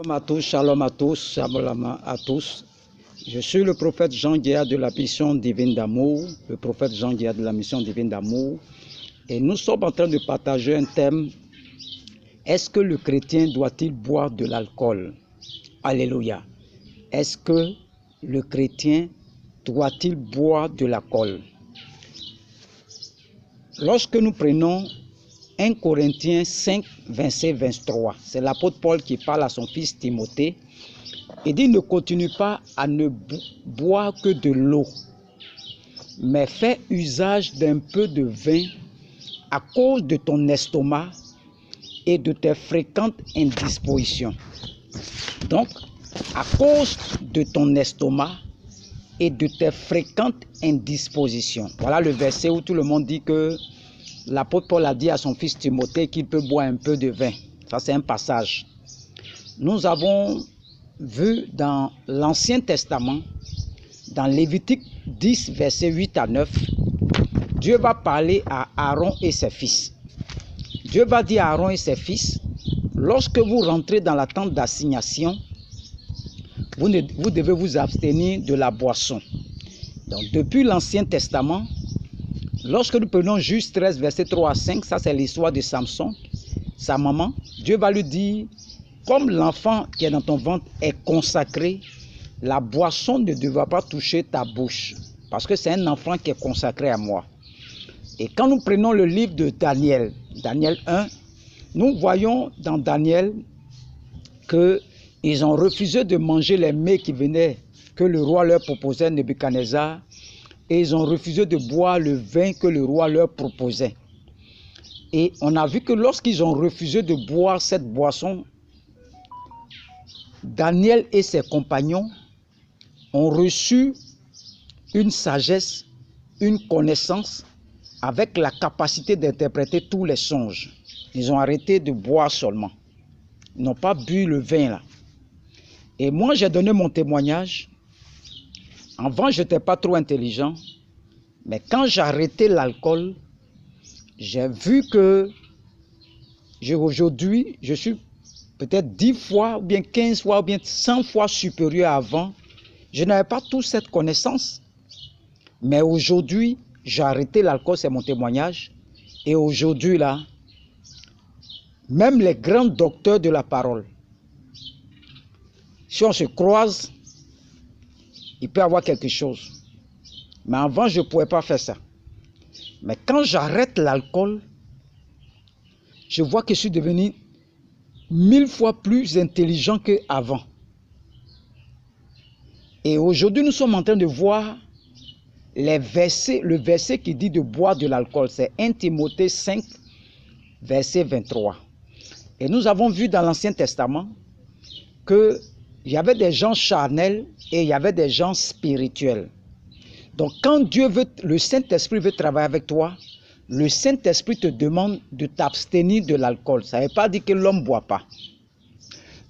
Shalom à tous, shalom à tous. Je suis le prophète Jean Guéa de la mission divine d'amour, le prophète Jean Guéa de la mission divine d'amour. Et nous sommes en train de partager un thème. Est-ce que le chrétien doit-il boire de l'alcool? Alléluia. Est-ce que le chrétien doit-il boire de l'alcool? Lorsque nous prenons 1 Corinthiens 5, verset 23, c'est l'apôtre Paul qui parle à son fils Timothée. Il dit: ne continue pas à ne boire que de l'eau, mais fais usage d'un peu de vin à cause de ton estomac et de tes fréquentes indispositions. Donc, à cause de ton estomac et de tes fréquentes indispositions. Voilà le verset où tout le monde dit que l'apôtre Paul a dit à son fils Timothée qu'il peut boire un peu de vin. Ça, c'est un passage. Nous avons vu dans l'Ancien Testament, dans Lévitique 10, versets 8 à 9, Dieu va parler à Aaron et ses fils. Dieu va dire à Aaron et ses fils: lorsque vous rentrez dans la tente d'assignation, vous devez vous abstenir de la boisson. Donc, depuis l'Ancien Testament, lorsque nous prenons Juge 13, versets 3 à 5, ça c'est l'histoire de Samson, sa maman, Dieu va lui dire: comme l'enfant qui est dans ton ventre est consacré, la boisson ne devra pas toucher ta bouche, parce que c'est un enfant qui est consacré à moi. Et quand nous prenons le livre de Daniel, Daniel 1, nous voyons dans Daniel qu'ils ont refusé de manger les mets qui venaient, que le roi leur proposait, Nebuchadnezzar, et ils ont refusé de boire le vin que le roi leur proposait. Et on a vu que lorsqu'ils ont refusé de boire cette boisson, Daniel et ses compagnons ont reçu une sagesse, une connaissance, avec la capacité d'interpréter tous les songes. Ils ont arrêté de boire seulement. Ils n'ont pas bu le vin là. Et moi, j'ai donné mon témoignage. Avant, je n'étais pas trop intelligent. Mais quand j'ai arrêté l'alcool, j'ai vu que aujourd'hui, je suis peut-être 10 fois, ou bien 15 fois, ou bien 100 fois supérieur à avant. Je n'avais pas toute cette connaissance. Mais aujourd'hui, j'ai arrêté l'alcool, c'est mon témoignage. Et aujourd'hui, là, même les grands docteurs de la parole, si on se croise, il peut y avoir quelque chose. Mais avant, je ne pouvais pas faire ça. Mais quand j'arrête l'alcool, je vois que je suis devenu 1000 fois plus intelligent qu'avant. Et aujourd'hui, nous sommes en train de voir le verset qui dit de boire de l'alcool. C'est 1 Timothée 5, verset 23. Et nous avons vu dans l'Ancien Testament qu'il y avait des gens charnels et il y avait des gens spirituels. Donc quand Dieu veut, le Saint-Esprit veut travailler avec toi, le Saint-Esprit te demande de t'abstenir de l'alcool. Ça ne veut pas dire que l'homme ne boit pas.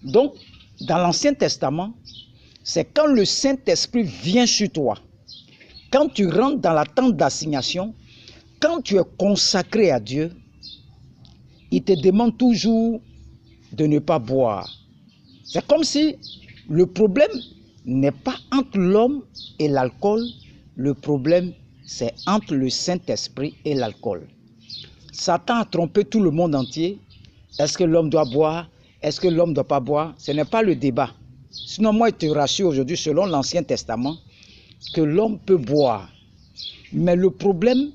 Donc, dans l'Ancien Testament, c'est quand le Saint-Esprit vient sur toi, quand tu rentres dans la tente d'assignation, quand tu es consacré à Dieu, il te demande toujours de ne pas boire. C'est comme si le problème n'est pas entre l'homme et l'alcool, le problème c'est entre le Saint-Esprit et l'alcool. Satan a trompé tout le monde entier. Est-ce que l'homme doit boire? Est-ce que l'homme ne doit pas boire? Ce n'est pas le débat. Sinon, moi, je te rassure aujourd'hui, selon l'Ancien Testament, que l'homme peut boire. Mais le problème,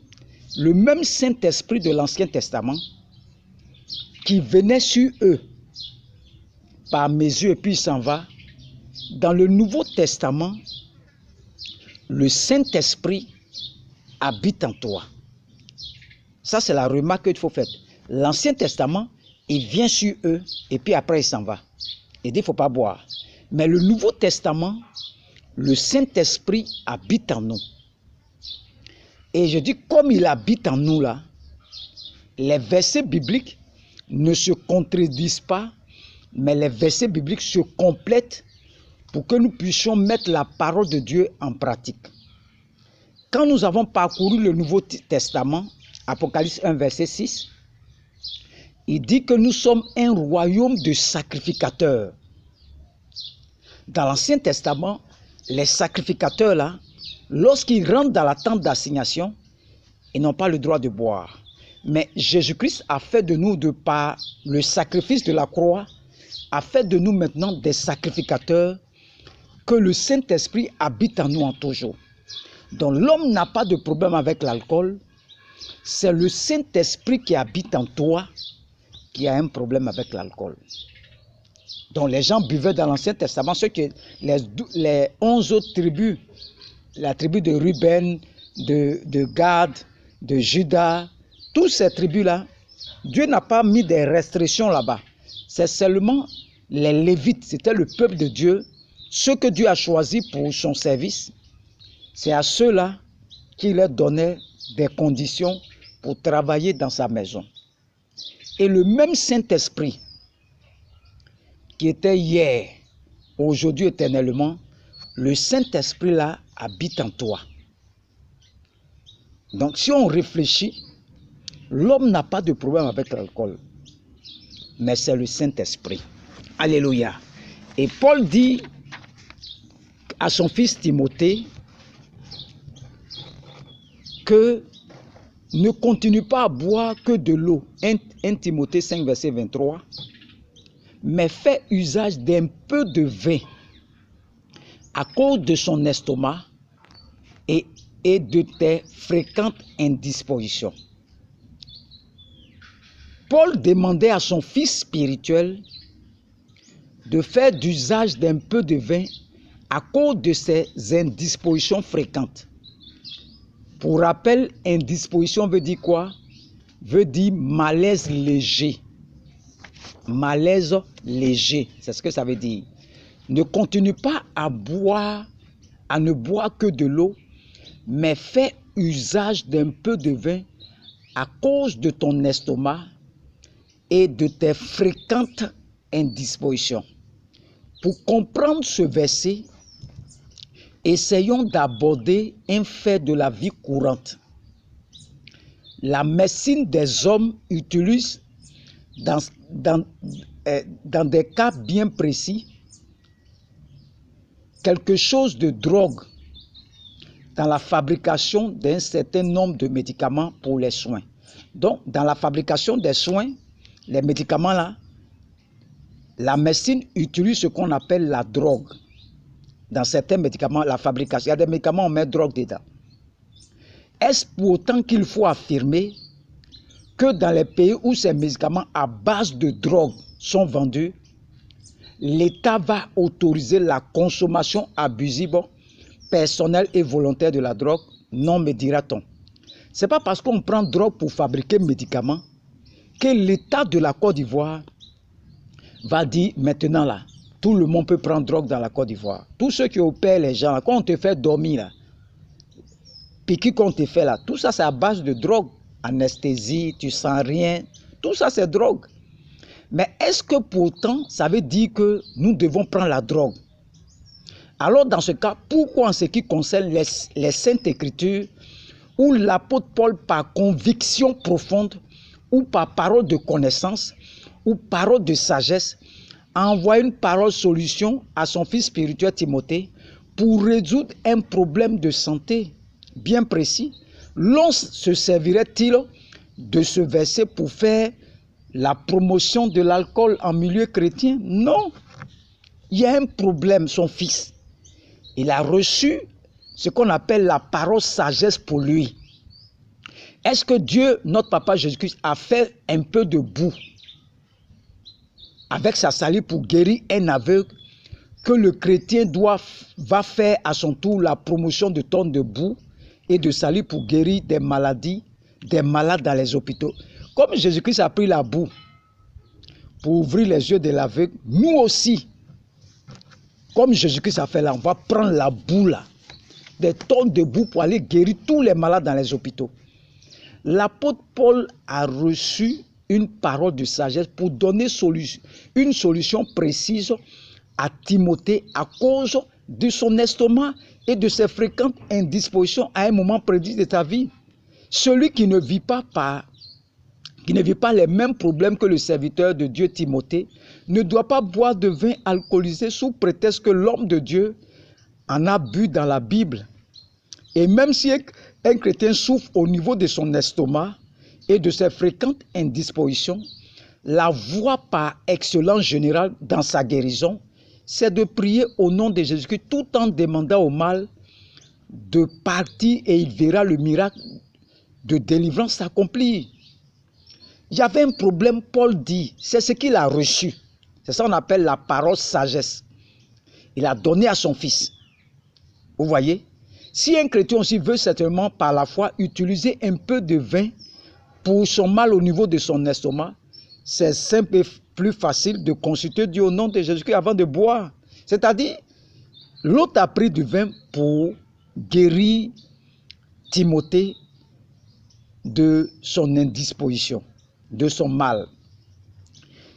le même Saint-Esprit de l'Ancien Testament, qui venait sur eux par mesure et puis il s'en va, dans le Nouveau Testament, le Saint-Esprit habite en toi. Ça, c'est la remarque qu'il faut faire. L'Ancien Testament, il vient sur eux et puis après il s'en va. Il dit il ne faut pas boire. Mais le Nouveau Testament, le Saint-Esprit habite en nous. Et je dis, comme il habite en nous là, les versets bibliques ne se contredisent pas, mais les versets bibliques se complètent pour que nous puissions mettre la parole de Dieu en pratique. Quand nous avons parcouru le Nouveau Testament, Apocalypse 1, verset 6, il dit que nous sommes un royaume de sacrificateurs. dans l'Ancien Testament, les sacrificateurs là, lorsqu'ils rentrent dans la tente d'assignation, ils n'ont pas le droit de boire. Mais Jésus-Christ a fait de nous, de par le sacrifice de la croix, a fait de nous maintenant des sacrificateurs, que le Saint-Esprit habite en nous en toujours. Donc l'homme n'a pas de problème avec l'alcool, c'est le Saint-Esprit qui habite en toi qui a un problème avec l'alcool. Donc les gens buvaient dans l'Ancien Testament, ceux qui, les 11 autres tribus, la tribu de Ruben, de Gad, de Juda, toutes ces tribus-là, Dieu n'a pas mis des restrictions là-bas. C'est seulement les Lévites, c'était le peuple de Dieu, ceux que Dieu a choisis pour son service. C'est à ceux-là qu'il leur donnait des conditions pour travailler dans sa maison. Et le même Saint-Esprit qui était hier, aujourd'hui éternellement, le Saint-Esprit là habite en toi. Donc si on réfléchit, l'homme n'a pas de problème avec l'alcool, mais c'est le Saint-Esprit. Alléluia. Et Paul dit à son fils Timothée que ne continue pas à boire que de l'eau. 1 Timothée 5, verset 23. Mais fais usage d'un peu de vin à cause de son estomac et de tes fréquentes indispositions. Paul demandait à son fils spirituel de faire d'usage d'un peu de vin à cause de ses indispositions fréquentes. Pour rappel, indisposition veut dire quoi? Veut dire malaise léger. Malaise léger, c'est ce que ça veut dire. Ne continue pas à ne boire que de l'eau, mais fais usage d'un peu de vin à cause de ton estomac et de tes fréquentes indispositions. Pour comprendre ce verset, essayons d'aborder un fait de la vie courante. La médecine des hommes utilise dans des cas bien précis quelque chose de drogue dans la fabrication d'un certain nombre de médicaments pour les soins. Donc, dans la fabrication des soins, les médicaments là, la médecine utilise ce qu'on appelle la drogue. Dans certains médicaments, la fabrication, il y a des médicaments, on met drogue dedans. Est-ce pour autant qu'il faut affirmer que dans les pays où ces médicaments à base de drogue sont vendus, l'État va autoriser la consommation abusive, personnelle et volontaire de la drogue? Non, me dira-t-on. Ce n'est pas parce qu'on prend drogue pour fabriquer médicaments que l'État de la Côte d'Ivoire va dire maintenant là, tout le monde peut prendre drogue dans la Côte d'Ivoire. Tous ceux qui opèrent les gens, là, quand on te fait dormir, là, piqûre qu'on te fait là, tout ça c'est à base de drogue. Anesthésie, tu sens rien, tout ça c'est drogue. Mais est-ce que pourtant ça veut dire que nous devons prendre la drogue? Alors dans ce cas, pourquoi en ce qui concerne les Saintes Écritures, où l'apôtre Paul par conviction profonde, ou par parole de connaissance, ou parole de sagesse, a envoyé une parole solution à son fils spirituel Timothée pour résoudre un problème de santé bien précis, l'on se servirait-il de ce verset pour faire la promotion de l'alcool en milieu chrétien? Non. Il y a un problème, son fils. Il a reçu ce qu'on appelle la parole sagesse pour lui. Est-ce que Dieu, notre papa Jésus-Christ, a fait un peu de boue avec sa salive pour guérir un aveugle, que le chrétien va faire à son tour la promotion de tonnes de boue et de salive pour guérir des maladies, des malades dans les hôpitaux? Comme Jésus-Christ a pris la boue pour ouvrir les yeux de l'aveugle, nous aussi, comme Jésus-Christ a fait là, on va prendre la boue là, des tonnes de boue pour aller guérir tous les malades dans les hôpitaux. L'apôtre Paul a reçu une parole de sagesse pour donner une solution précise à Timothée à cause de son estomac et de ses fréquentes indispositions à un moment précis de ta vie. Celui qui ne vit pas qui ne vit pas les mêmes problèmes que le serviteur de Dieu Timothée, ne doit pas boire de vin alcoolisé sous prétexte que l'homme de Dieu en a bu dans la Bible. Et même si un chrétien souffre au niveau de son estomac et de ses fréquentes indispositions, la voie par excellence générale dans sa guérison, c'est de prier au nom de Jésus-Christ tout en demandant au mal de partir et il verra le miracle de délivrance s'accomplir. Il y avait un problème, Paul dit, c'est ce qu'il a reçu. C'est ça qu'on appelle la parole sagesse. Il a donné à son fils. Vous voyez? Si un chrétien aussi veut certainement par la foi utiliser un peu de vin pour son mal au niveau de son estomac, c'est simple et plus facile de consulter Dieu au nom de Jésus-Christ avant de boire. C'est-à-dire, l'autre a pris du vin pour guérir Timothée de son indisposition, de son mal.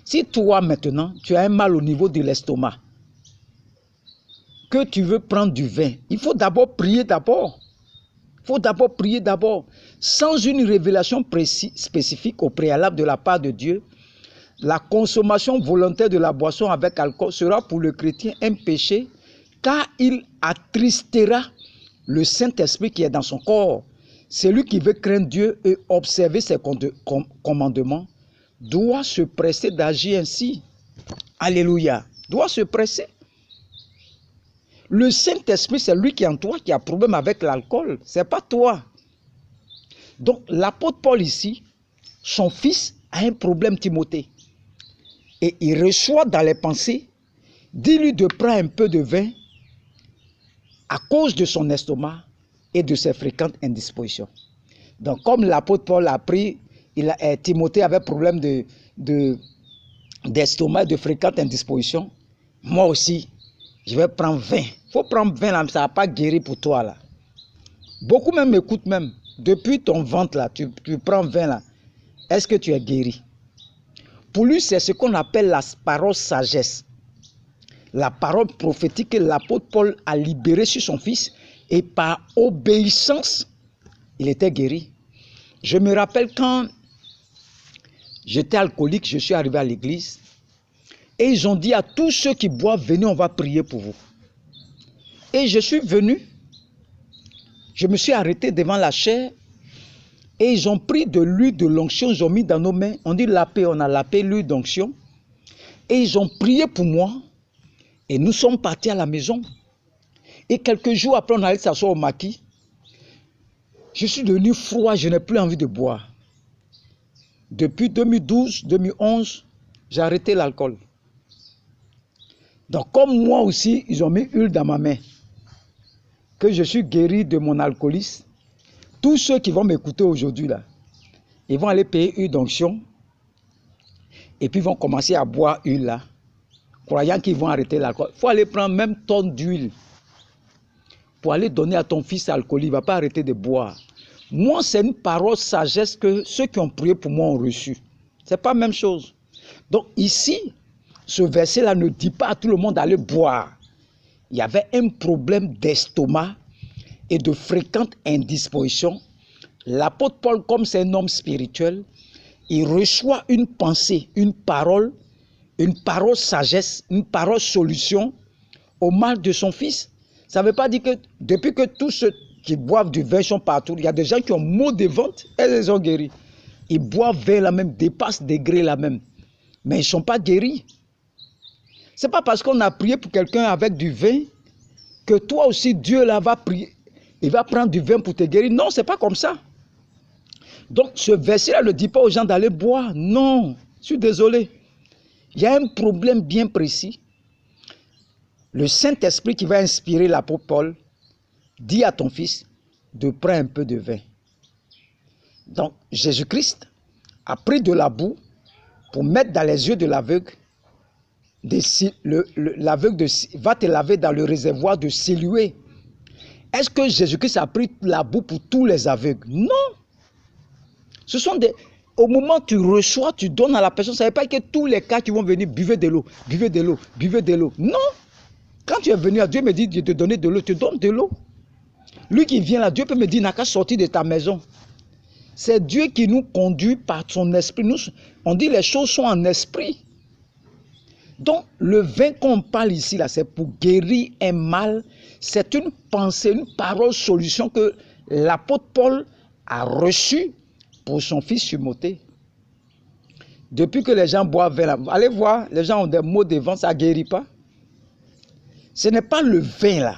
Si toi maintenant, tu as un mal au niveau de l'estomac, que tu veux prendre du vin, il faut d'abord prier d'abord. Il faut d'abord prier d'abord. Sans une révélation spécifique au préalable de la part de Dieu, la consommation volontaire de la boisson avec alcool sera pour le chrétien un péché, car il attristera le Saint-Esprit qui est dans son corps. Celui qui veut craindre Dieu et observer ses commandements doit se presser d'agir ainsi. Alléluia. Doit se presser. Le Saint-Esprit, c'est lui qui est en toi qui a problème avec l'alcool. Ce n'est pas toi. Donc, l'apôtre Paul ici, son fils a un problème, Timothée. Et il reçoit dans les pensées, dis-lui de prendre un peu de vin à cause de son estomac et de ses fréquentes indispositions. Donc, comme l'apôtre Paul a pris, Timothée avait problème d'estomac, de fréquentes indispositions, moi aussi, je vais prendre 20. Il faut prendre 20 là, ça ne va pas guérir pour toi là. Beaucoup même m'écoutent même. Depuis ton ventre là, tu prends 20 là. Est-ce que tu es guéri? Pour lui, c'est ce qu'on appelle la parole sagesse. La parole prophétique que l'apôtre Paul a libérée sur son fils. Et par obéissance, il était guéri. Je me rappelle quand j'étais alcoolique, je suis arrivé à l'église. Et ils ont dit à tous ceux qui boivent, venez, on va prier pour vous. Et je suis venu, je me suis arrêté devant la chaire, et ils ont pris de l'huile de l'onction, ils ont mis dans nos mains, on dit lapé, on a lapé l'huile d'onction, et ils ont prié pour moi, et nous sommes partis à la maison. Et quelques jours après, on allait s'asseoir au maquis. Je suis devenu froid, je n'ai plus envie de boire. Depuis 2012, 2011, j'ai arrêté l'alcool. Donc, comme moi aussi, ils ont mis huile dans ma main, que je suis guéri de mon alcoolisme, tous ceux qui vont m'écouter aujourd'hui, là, ils vont aller payer huile d'onction, et puis ils vont commencer à boire huile, là, croyant qu'ils vont arrêter l'alcool. Il faut aller prendre même tonne d'huile pour aller donner à ton fils alcoolique, il ne va pas arrêter de boire. Moi, c'est une parole sagesse que ceux qui ont prié pour moi ont reçue. Ce n'est pas la même chose. Donc ici, ce verset-là ne dit pas à tout le monde d'aller boire. Il y avait un problème d'estomac et de fréquentes indispositions. L'apôtre Paul, comme c'est un homme spirituel, il reçoit une pensée, une parole sagesse, une parole solution au mal de son fils. Ça ne veut pas dire que depuis que tous ceux qui boivent du vin sont partout, il y a des gens qui ont maux de ventre et ils sont guéris. Ils boivent vin la même, dépassent degré la même. Mais ils ne sont pas guéris. Ce n'est pas parce qu'on a prié pour quelqu'un avec du vin que toi aussi Dieu là va prier. Il va prendre du vin pour te guérir. Non, ce n'est pas comme ça. Donc ce verset-là ne dit pas aux gens d'aller boire. Non, je suis désolé. Il y a un problème bien précis. Le Saint-Esprit qui va inspirer l'apôtre Paul dit à ton fils de prendre un peu de vin. Donc Jésus-Christ a pris de la boue pour mettre dans les yeux de l'aveugle. L'aveugle va te laver dans le réservoir de Siloé. Est-ce que Jésus-Christ a pris la boue pour tous les aveugles? Non. Ce sont des... Au moment où tu reçois, tu donnes à la personne. Ça ne veut pas que tous les cas qui vont venir, buvez de l'eau, buvez de l'eau, buvez de l'eau. Non. Quand tu es venu à Dieu, me dit de te donner de l'eau, tu donnes de l'eau. Lui qui vient là, Dieu peut me dire, n'a qu'à sortir de ta maison. C'est Dieu qui nous conduit par son esprit. On dit les choses sont en esprit. Donc, le vin qu'on parle ici, là, c'est pour guérir un mal. C'est une pensée, une parole, solution que l'apôtre Paul a reçue pour son fils Timothée. Depuis que les gens boivent vin, là, allez voir, les gens ont des maux de ventre, ça ne guérit pas. Ce n'est pas le vin là,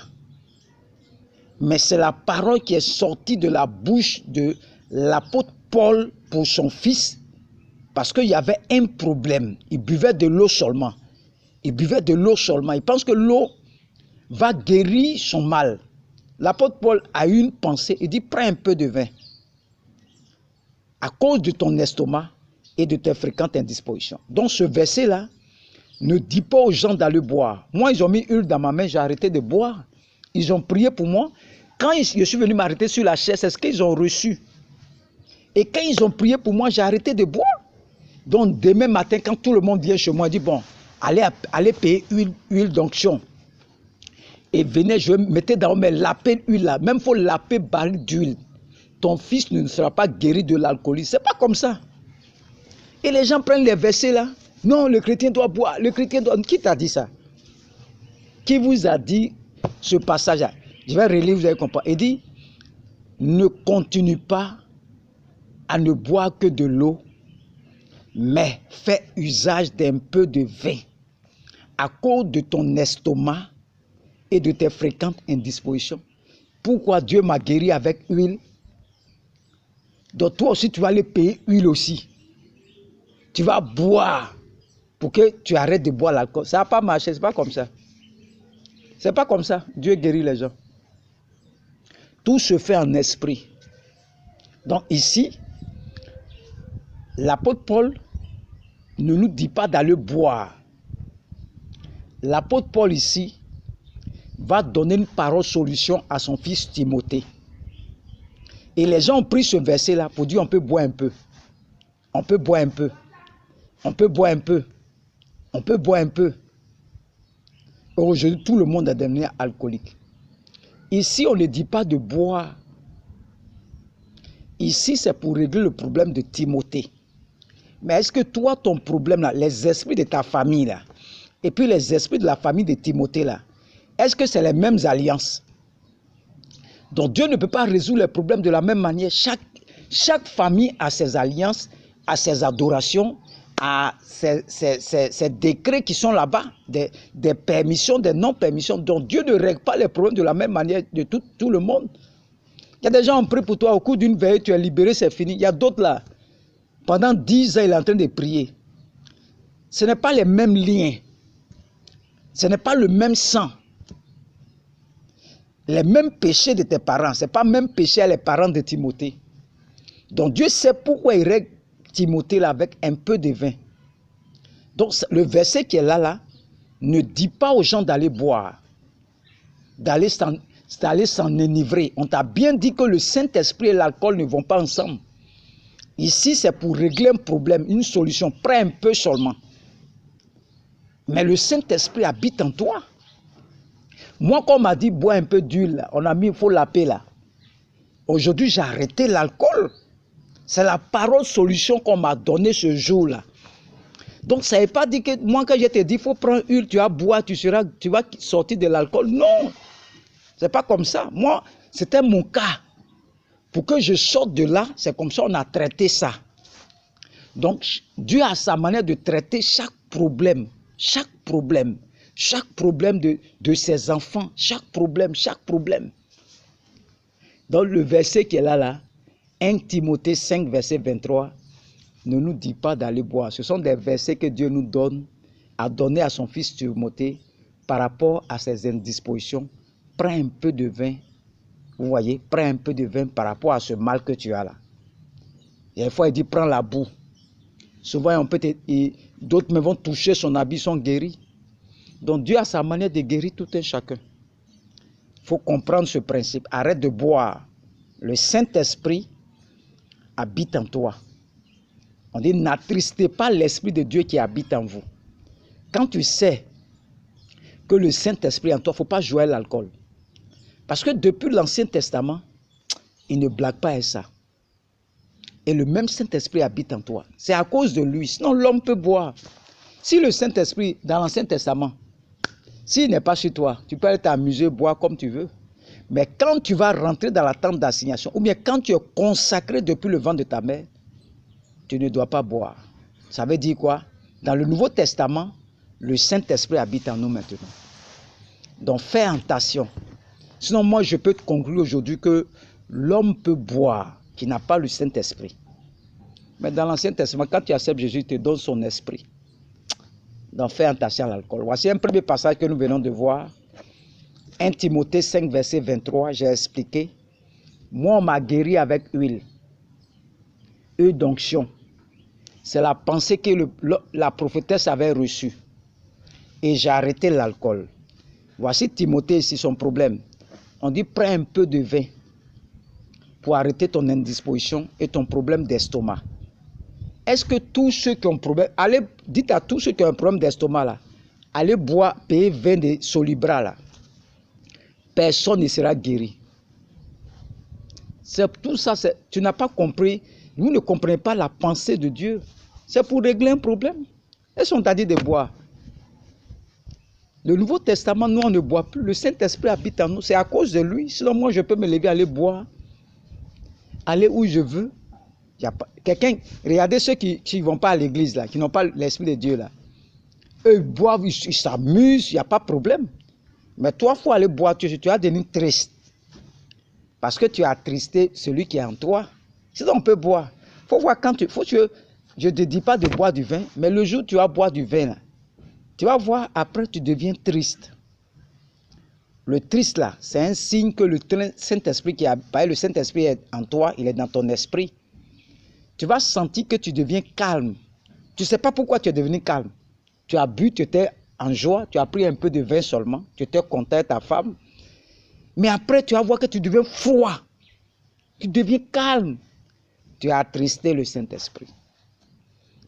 mais c'est la parole qui est sortie de la bouche de l'apôtre Paul pour son fils, parce qu'il y avait un problème. Il buvait de l'eau seulement. Il buvait de l'eau seulement. Il pense que l'eau va guérir son mal. L'apôtre Paul a eu une pensée. Il dit, prends un peu de vin. À cause de ton estomac et de tes fréquentes indispositions. Donc ce verset-là ne dit pas aux gens d'aller boire. Moi, ils ont mis huile dans ma main, j'ai arrêté de boire. Ils ont prié pour moi. Quand je suis venu m'arrêter sur la chaise, c'est ce qu'ils ont reçu. Et quand ils ont prié pour moi, j'ai arrêté de boire. Donc demain matin, quand tout le monde vient chez moi, je dis, bon, allez payer huile d'onction. Et venez, je mettais dans mes laper l'huile là. Même il faut laper baril d'huile. Ton fils ne sera pas guéri de l'alcoolisme. C'est pas comme ça. Et les gens prennent les versets là. Non, le chrétien doit boire. Le chrétien doit... Qui t'a dit ça? Qui vous a dit ce passage là? Je vais relire, vous allez comprendre. Il dit, ne continue pas à ne boire que de l'eau, mais fais usage d'un peu de vin à cause de ton estomac et de tes fréquentes indispositions. Pourquoi Dieu m'a guéri avec huile? Donc toi aussi, tu vas aller payer huile aussi. Tu vas boire pour que tu arrêtes de boire l'alcool. Ça n'a pas marché, c'est pas comme ça. C'est pas comme ça. Dieu guérit les gens. Tout se fait en esprit. Donc ici, l'apôtre Paul ne nous dit pas d'aller boire. L'apôtre Paul ici va donner une parole solution à son fils Timothée. Et les gens ont pris ce verset-là pour dire on peut boire un peu. On peut boire un peu. On peut boire un peu. On peut boire un peu. Aujourd'hui, tout le monde est devenu alcoolique. Ici, on ne dit pas de boire. Ici, c'est pour régler le problème de Timothée. Mais est-ce que toi, ton problème, là, les esprits de ta famille, là, et puis les esprits de la famille de Timothée, là, est-ce que c'est les mêmes alliances? Donc Dieu ne peut pas résoudre les problèmes de la même manière. Chaque famille a ses alliances, a ses adorations, a ses décrets qui sont là-bas, des permissions, des non-permissions. Donc Dieu ne règle pas les problèmes de la même manière de tout le monde. Il y a des gens qui ont prié pour toi, au cours d'une veille, tu es libéré, c'est fini. Il y a d'autres là, pendant 10 ans, il est en train de prier. Ce n'est pas les mêmes liens. Ce n'est pas le même sang. Les mêmes péchés de tes parents, ce n'est pas le même péché à les parents de Timothée. Donc Dieu sait pourquoi il règle Timothée là avec un peu de vin. Donc le verset qui est là, ne dit pas aux gens d'aller boire, d'aller s'en enivrer. On t'a bien dit que le Saint-Esprit et l'alcool ne vont pas ensemble. Ici, c'est pour régler un problème, une solution. Prends un peu seulement. Mais le Saint-Esprit habite en toi. Moi, quand on m'a dit, bois un peu d'huile, on a mis, il faut laper là. Aujourd'hui, j'ai arrêté l'alcool. C'est la parole solution qu'on m'a donnée ce jour-là. Donc, ça n'est pas dit que, moi, quand je t'ai dit, il faut prendre huile, tu vas boire, tu vas sortir de l'alcool. Non, c'est pas comme ça. Moi, c'était mon cas. Pour que je sorte de là, c'est comme ça on a traité ça. Donc, Dieu a sa manière de traiter chaque problème de ses enfants, chaque problème. Donc le verset qui est là, 1 Timothée 5, verset 23, ne nous dit pas d'aller boire. Ce sont des versets que Dieu nous a donné à son fils Timothée par rapport à ses indispositions. Prends un peu de vin, vous voyez, prends un peu de vin par rapport à ce mal que tu as là. Et des fois, il dit, prends la boue. Souvent, d'autres me vont toucher son habit, sont guéris. Donc Dieu a sa manière de guérir tout un chacun. Il faut comprendre ce principe. Arrête de boire. Le Saint-Esprit habite en toi. On dit, n'attristez pas l'Esprit de Dieu qui habite en vous. Quand tu sais que le Saint-Esprit est en toi, il ne faut pas jouer à l'alcool. Parce que depuis l'Ancien Testament, il ne blague pas à ça. Et le même Saint-Esprit habite en toi. C'est à cause de lui. Sinon, l'homme peut boire. Si le Saint-Esprit, dans l'Ancien Testament, s'il n'est pas chez toi, tu peux aller t'amuser, boire comme tu veux. Mais quand tu vas rentrer dans la tente d'assignation, ou bien quand tu es consacré depuis le ventre de ta mère, tu ne dois pas boire. Ça veut dire quoi? Dans le Nouveau Testament, le Saint-Esprit habite en nous maintenant. Donc fais attention. Sinon, moi, je peux te conclure aujourd'hui que l'homme peut boire qui n'a pas le Saint-Esprit. Mais dans l'Ancien Testament, quand tu acceptes Jésus, il te donne son esprit. Donc fais attention à l'alcool. Voici un premier passage que nous venons de voir. 1 Timothée 5, verset 23, j'ai expliqué. Moi, on m'a guéri avec huile. Huile d'onction. C'est la pensée que la prophétesse avait reçue. Et j'ai arrêté l'alcool. Voici Timothée ici, son problème. On dit, prends un peu de vin pour arrêter ton indisposition et ton problème d'estomac. Est-ce que tous ceux qui ont un problème, dites à tous ceux qui ont un problème d'estomac là, allez boire, payer vin de Solibra là. Personne ne sera guéri. C'est tout ça, tu n'as pas compris. Vous ne comprenez pas la pensée de Dieu. C'est pour régler un problème. Est-ce qu'on t'a dit de boire? Le Nouveau Testament, nous, on ne boit plus. Le Saint-Esprit habite en nous. C'est à cause de lui. Sinon, moi, je peux me lever, aller boire. Aller où je veux. Quelqu'un, regardez ceux qui ne vont pas à l'église, là, qui n'ont pas l'Esprit de Dieu. Là. Eux, ils boivent, ils s'amusent, il n'y a pas de problème. Mais toi, il faut aller boire, tu vas devenir triste. Parce que tu as attristé celui qui est en toi. Sinon, on peut boire. Il faut voir quand je ne te dis pas de boire du vin, mais le jour où tu vas boire du vin, là, tu vas voir, après, tu deviens triste. Le triste, là, c'est un signe que le Saint-Esprit le Saint-Esprit est en toi, il est dans ton esprit. Tu vas sentir que tu deviens calme. Tu ne sais pas pourquoi tu es devenu calme. Tu as bu, tu étais en joie, tu as pris un peu de vin seulement, tu étais content de ta femme. Mais après, tu vas voir que tu deviens froid. Tu deviens calme. Tu as attristé le Saint-Esprit.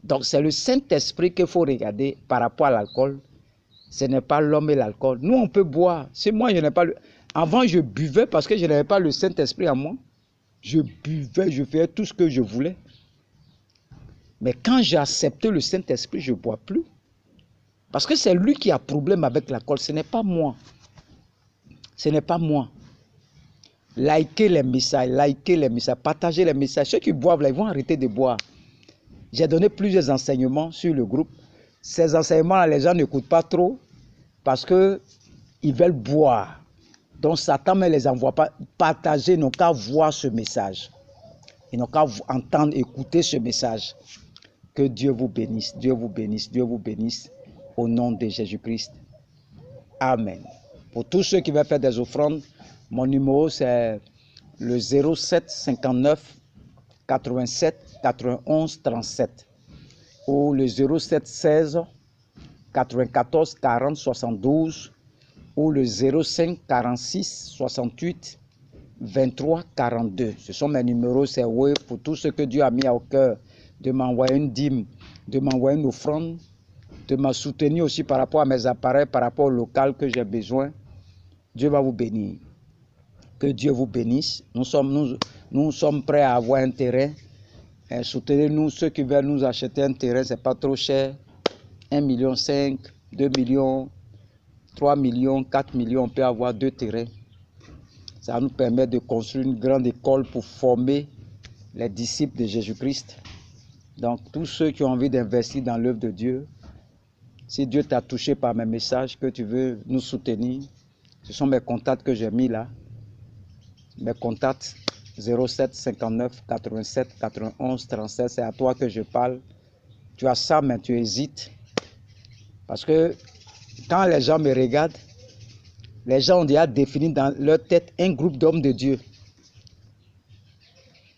Donc, c'est le Saint-Esprit qu'il faut regarder par rapport à l'alcool. Ce n'est pas l'homme et l'alcool. Nous, on peut boire. Si moi, je n'ai pas Avant, je buvais parce que je n'avais pas le Saint-Esprit en moi. Je buvais, je faisais tout ce que je voulais. Mais quand j'ai accepté le Saint-Esprit, je ne bois plus. Parce que c'est lui qui a problème avec l'alcool. Ce n'est pas moi. Ce n'est pas moi. Likez les messages, partagez les messages. Ceux qui boivent, là, ils vont arrêter de boire. J'ai donné plusieurs enseignements sur le groupe. Ces enseignements, les gens n'écoutent pas trop parce qu'ils veulent boire. Donc Satan ne les envoie pas. Partagez, ils n'ont qu'à voir ce message. Ils n'ont qu'à entendre, écouter ce message. Que Dieu vous bénisse, Dieu vous bénisse, Dieu vous bénisse. Au nom de Jésus-Christ. Amen. Pour tous ceux qui veulent faire des offrandes, mon numéro c'est le 07 59 87 91 37 ou le 07 16 94 40 72 ou le 05 46 68 23 42. Ce sont mes numéros, c'est oui pour tout ce que Dieu a mis au cœur de m'envoyer une dîme, de m'envoyer une offrande, de me soutenir aussi par rapport à mes appareils, par rapport au local que j'ai besoin. Dieu va vous bénir. Que Dieu vous bénisse. Nous sommes prêts à avoir un terrain. Soutenez-nous, ceux qui veulent nous acheter un terrain, ce n'est pas trop cher. 1,5 million, 2 millions, 3 millions, 4 millions, on peut avoir 2 terrains. Ça nous permet de construire une grande école pour former les disciples de Jésus-Christ. Donc, tous ceux qui ont envie d'investir dans l'œuvre de Dieu, si Dieu t'a touché par mes messages, que tu veux nous soutenir, ce sont mes contacts que j'ai mis là. Mes contacts 07 59 87 91 37, c'est à toi que je parle. Tu as ça, mais tu hésites. Parce que quand les gens me regardent, les gens ont déjà défini dans leur tête un groupe d'hommes de Dieu.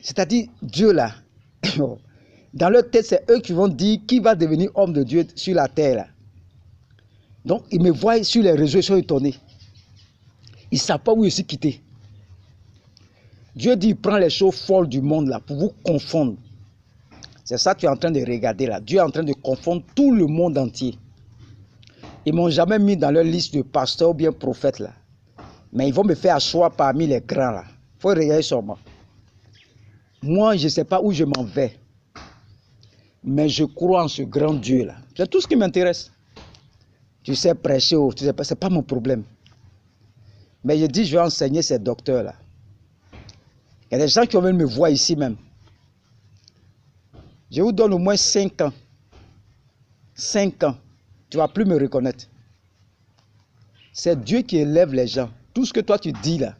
C'est-à-dire, Dieu là, dans leur tête, c'est eux qui vont dire qui va devenir homme de Dieu sur la terre là. Donc, ils me voient sur les réseaux, ils sont étonnés. Ils ne savent pas où je suis quitté. Dieu dit, il prend les choses folles du monde là pour vous confondre. C'est ça que tu es en train de regarder là. Dieu est en train de confondre tout le monde entier. Ils ne m'ont jamais mis dans leur liste de pasteurs ou bien prophètes là. Mais ils vont me faire asseoir parmi les grands là. Il faut regarder sur moi. Moi, je ne sais pas où je m'en vais. Mais je crois en ce grand Dieu-là. C'est tout ce qui m'intéresse. Tu sais prêcher, tu sais pas, ce n'est pas mon problème. Mais je dis, je vais enseigner ces docteurs-là. Il y a des gens qui veulent me voir ici même. Je vous donne au moins 5 ans. 5 ans. Tu ne vas plus me reconnaître. C'est Dieu qui élève les gens. Tout ce que toi tu dis là.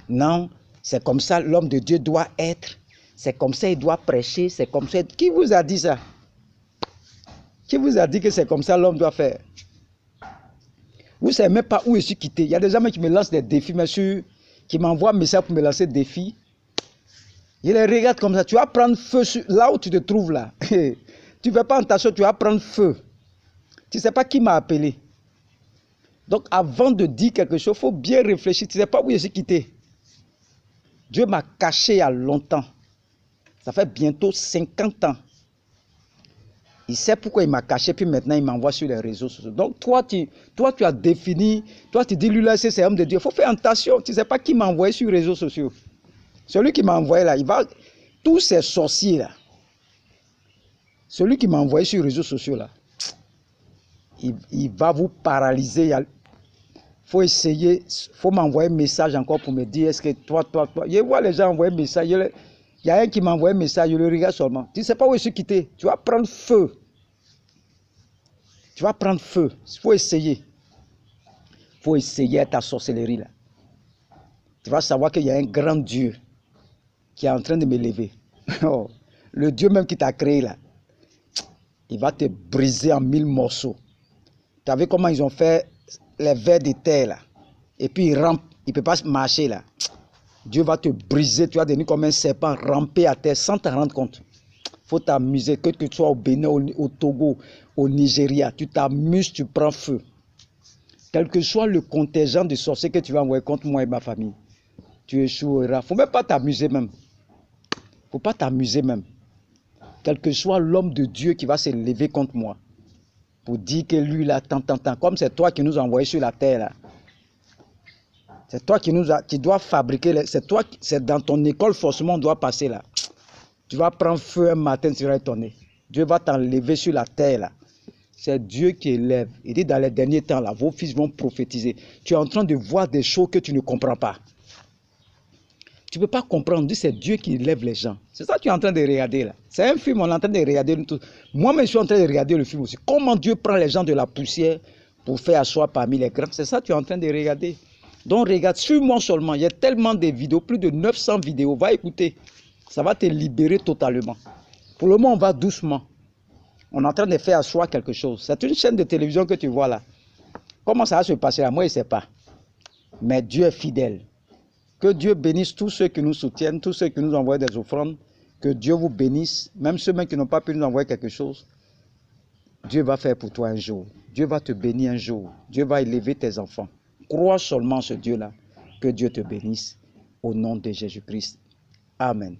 Non, c'est comme ça l'homme de Dieu doit être. C'est comme ça il doit prêcher. C'est comme ça. Qui vous a dit ça? Qui vous a dit que c'est comme ça l'homme doit faire? Vous ne savez même pas où je suis quitté. Il y a des gens qui me lancent des défis, monsieur, qui m'envoient un message pour me lancer des défis. Je les regarde comme ça. Tu vas prendre feu là où tu te trouves là. Tu ne fais pas attention, tu vas prendre feu. Tu ne sais pas qui m'a appelé. Donc avant de dire quelque chose, il faut bien réfléchir. Tu ne sais pas où je suis quitté. Dieu m'a caché il y a longtemps. Ça fait bientôt 50 ans. Il sait pourquoi il m'a caché, puis maintenant il m'envoie sur les réseaux sociaux. Donc toi, tu as défini, toi tu dis, lui là, c'est un homme de Dieu. Il faut faire attention, tu ne sais pas qui m'a envoyé sur les réseaux sociaux. Celui qui m'a envoyé là, il va, tous ces sorciers là, celui qui m'a envoyé sur les réseaux sociaux là, il va vous paralyser. Il faut essayer, il faut m'envoyer un message encore pour me dire, est-ce que toi. Je vois les gens envoyer un message, il y a un qui m'a envoyé un message, je le regarde seulement. Tu ne sais pas où je suis quitté, tu vas prendre feu. Tu vas prendre feu. Il faut essayer. Il faut essayer ta sorcellerie là. Tu vas savoir qu'il y a un grand Dieu qui est en train de me lever. Oh, le Dieu même qui t'a créé là, il va te briser en 1000 morceaux. Tu as vu comment ils ont fait les vers de terre là. Et puis il rampe, il ne peut pas marcher là. Dieu va te briser, tu vas devenir comme un serpent ramper à terre sans te rendre compte. Il faut t'amuser, que tu sois au Bénin, au Togo, au Nigeria, tu t'amuses, tu prends feu. Quel que soit le contingent de sorciers que tu vas envoyer contre moi et ma famille, tu échoueras. Il ne faut même pas t'amuser même. Il ne faut pas t'amuser même. Quel que soit l'homme de Dieu qui va se lever contre moi, pour dire que lui là, tant, comme c'est toi qui nous as envoyés sur la terre là. C'est toi qui dois fabriquer, c'est dans ton école forcément on doit passer là. Tu vas prendre feu un matin, tu vas étonner. Dieu va t'enlever sur la terre là. C'est Dieu qui élève. Il dit dans les derniers temps là, vos fils vont prophétiser. Tu es en train de voir des choses que tu ne comprends pas. Tu ne peux pas comprendre. C'est Dieu qui élève les gens. C'est ça que tu es en train de regarder là. C'est un film, on est en train de regarder. Moi-même, je suis en train de regarder le film aussi. Comment Dieu prend les gens de la poussière pour faire asseoir parmi les grands. C'est ça que tu es en train de regarder. Donc regarde, suis-moi seulement. Il y a tellement de vidéos, plus de 900 vidéos. Va écouter. Ça va te libérer totalement. Pour le moment, on va doucement. On est en train de faire asseoir quelque chose. C'est une chaîne de télévision que tu vois là. Comment ça va se passer là? Moi, je ne sais pas. Mais Dieu est fidèle. Que Dieu bénisse tous ceux qui nous soutiennent, tous ceux qui nous envoient des offrandes. Que Dieu vous bénisse. Même ceux qui n'ont pas pu nous envoyer quelque chose. Dieu va faire pour toi un jour. Dieu va te bénir un jour. Dieu va élever tes enfants. Crois seulement en ce Dieu-là. Que Dieu te bénisse. Au nom de Jésus-Christ. Amen.